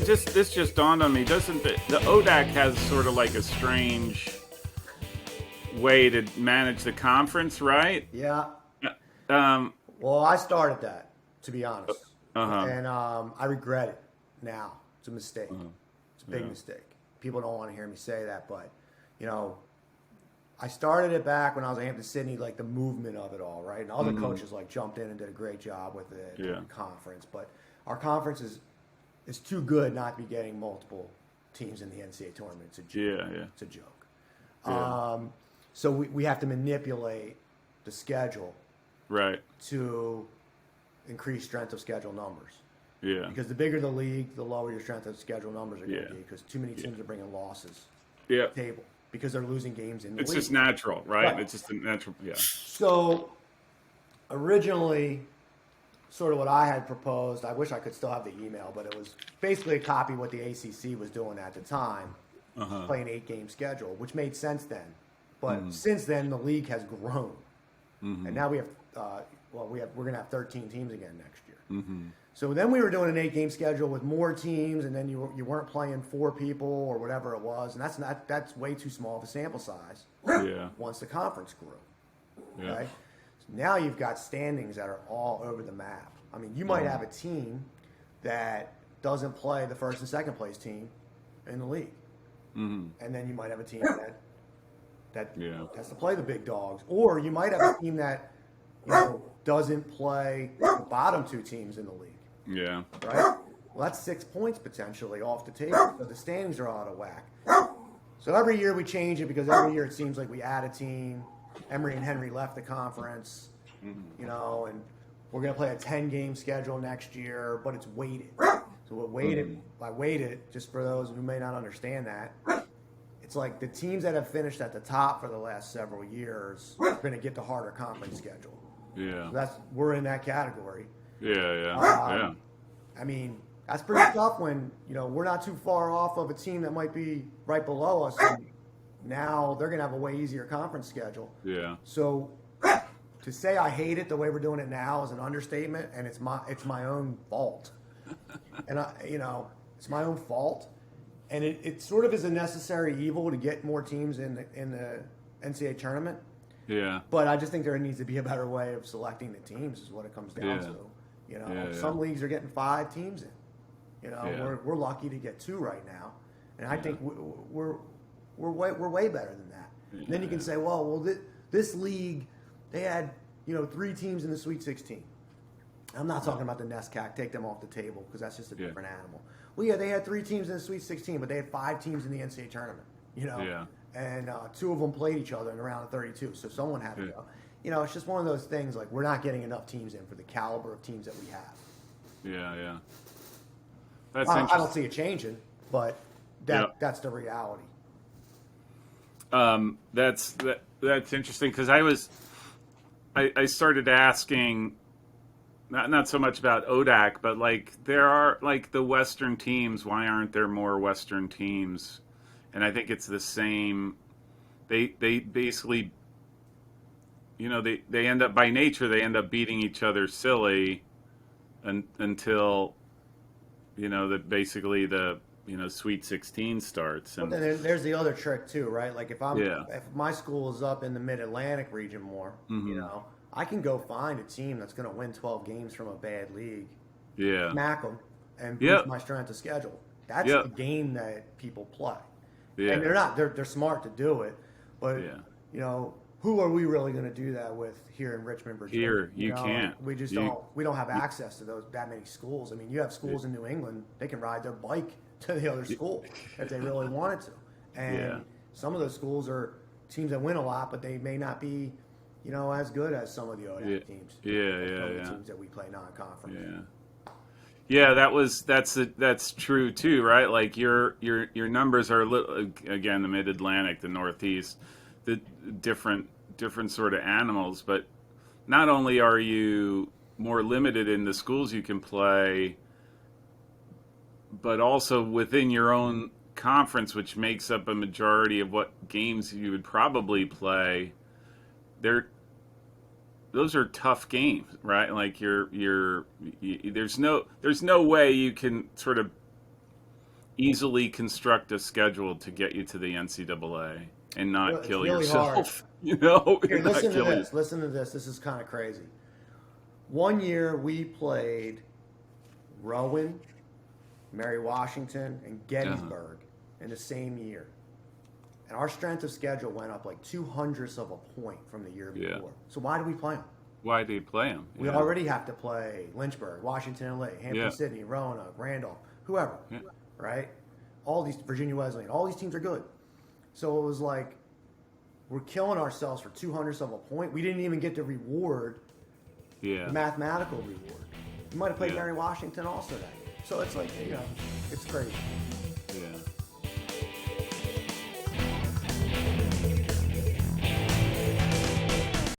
this just dawned on me. Doesn't the ODAC has sort of like a strange way to manage the conference, right? Yeah. Um. Well, I started that, to be honest, Uh-huh. and I regret it now. It's a mistake. Uh-huh. It's a big Yeah. mistake. People don't want to hear me say that, but I started it back when I was at Hampton-Sydney, like the movement of it all, right? And other coaches like jumped in and did a great job with it, Yeah. the conference. But our conference is too good not to be getting multiple teams in the NCAA tournament. It's a joke. Yeah. It's a joke. Yeah. So we have to manipulate the schedule Right. to increase strength of schedule numbers. Yeah. Because the bigger the league, the lower your strength of schedule numbers are going to Yeah. be, because too many teams are bringing losses Yeah. to the table because they're losing games in the It's league. just natural, right? Right. It's just a natural. Yeah. So originally, sort of what I had proposed, I wish I could still have the email, but it was basically a copy of what the ACC was doing at the time, playing 8-game schedule, which made sense then. But since then, the league has grown, and now we have we're going to have 13 teams again next year. So then we were doing an 8-game schedule with more teams, and then you weren't playing 4 people or whatever it was, and that's way too small of a sample size. Yeah. Once the conference grew, Yeah. okay? So now you've got standings that are all over the map. I mean, you might have a team that doesn't play the first and second place team in the league, and then you might have a team that Yeah. has to play the big dogs, or you might have a team that doesn't play the bottom 2 teams in the league. Yeah. Right? Well, that's 6 points potentially off the table. So the standings are out of whack. So every year we change it, because every year it seems like we add a team. Emory and Henry left the conference, and we're going to play a 10-game schedule next year, but it's weighted. So I weighted, just for those who may not understand that, it's like the teams that have finished at the top for the last several years are going to get the harder conference schedule. Yeah. So we're in that category. Yeah. I mean, that's pretty tough when, we're not too far off of a team that might be right below us. And now they're going to have a way easier conference schedule. Yeah. So to say I hate it the way we're doing it now is an understatement, and it's my own fault. And it's my own fault. And it sort of is a necessary evil to get more teams in the NCAA tournament. Yeah. But I just think there needs to be a better way of selecting the teams, is what it comes down to. Some leagues are getting 5 teams in. We're lucky to get 2 right now, and I think we're way better than that. And then you can say, well, this league, they had 3 teams in the Sweet 16. I'm not talking about the NESCAC. Take them off the table, because that's just a different animal. Well, yeah, they had 3 teams in the Sweet 16, but they had 5 teams in the NCAA tournament. And 2 of them played each other in the round of 32, so someone had to go. It's just one of those things, like, we're not getting enough teams in for the caliber of teams that we have. Yeah. That's I interesting. don't see it changing, but that's the reality. That's interesting, because I started asking, not so much about ODAC, but like, there are like the Western teams. Why aren't there more Western teams? And I think it's the same. They basically, they end up, by nature, they end up beating each other silly, until basically the Sweet 16 starts. And But then there's the other trick too, right? Like if my school is up in the Mid-Atlantic region more, I can go find a team that's going to win 12 games from a bad league, smack them, and boost my strength of schedule. That's the game that people play. Yeah. And they're smart to do it, but who are we really going to do that with here in Richmond, Virginia? Here, you can't. We just don't. We don't have access to that many schools. I mean, you have schools in New England; they can ride their bike to the other school if they really wanted to. And some of those schools are teams that win a lot, but they may not be, as good as some of the ODAC teams. Yeah. Teams that we play non-conference. Yeah, that's true too, right? Like your numbers are again, the Mid-Atlantic, the Northeast, the different sort of animals. But not only are you more limited in the schools you can play, but also within your own conference, which makes up a majority of what games you would probably play. Those are tough games, right? Like there's no way you can sort of easily construct a schedule to get you to the NCAA and not It's kill really yourself. hard. You know, Here, not listen to kill this. Listen to this. This is kind of crazy. One year we played Rowan, Mary Washington, and Gettysburg in the same year. And our strength of schedule went up like 0.02 of a point from the year before. So why do we play them? Why do you play them? We already have to play Lynchburg, Washington and Lee, Hampton Sydney, Roanoke, Randolph, whoever, right? All these, Virginia Wesleyan, all these teams are good. So it was like, we're killing ourselves for 0.02 of a point. We didn't even get the reward, the mathematical reward. We might have played Mary Washington also that year. So it's like, it's crazy. Yeah.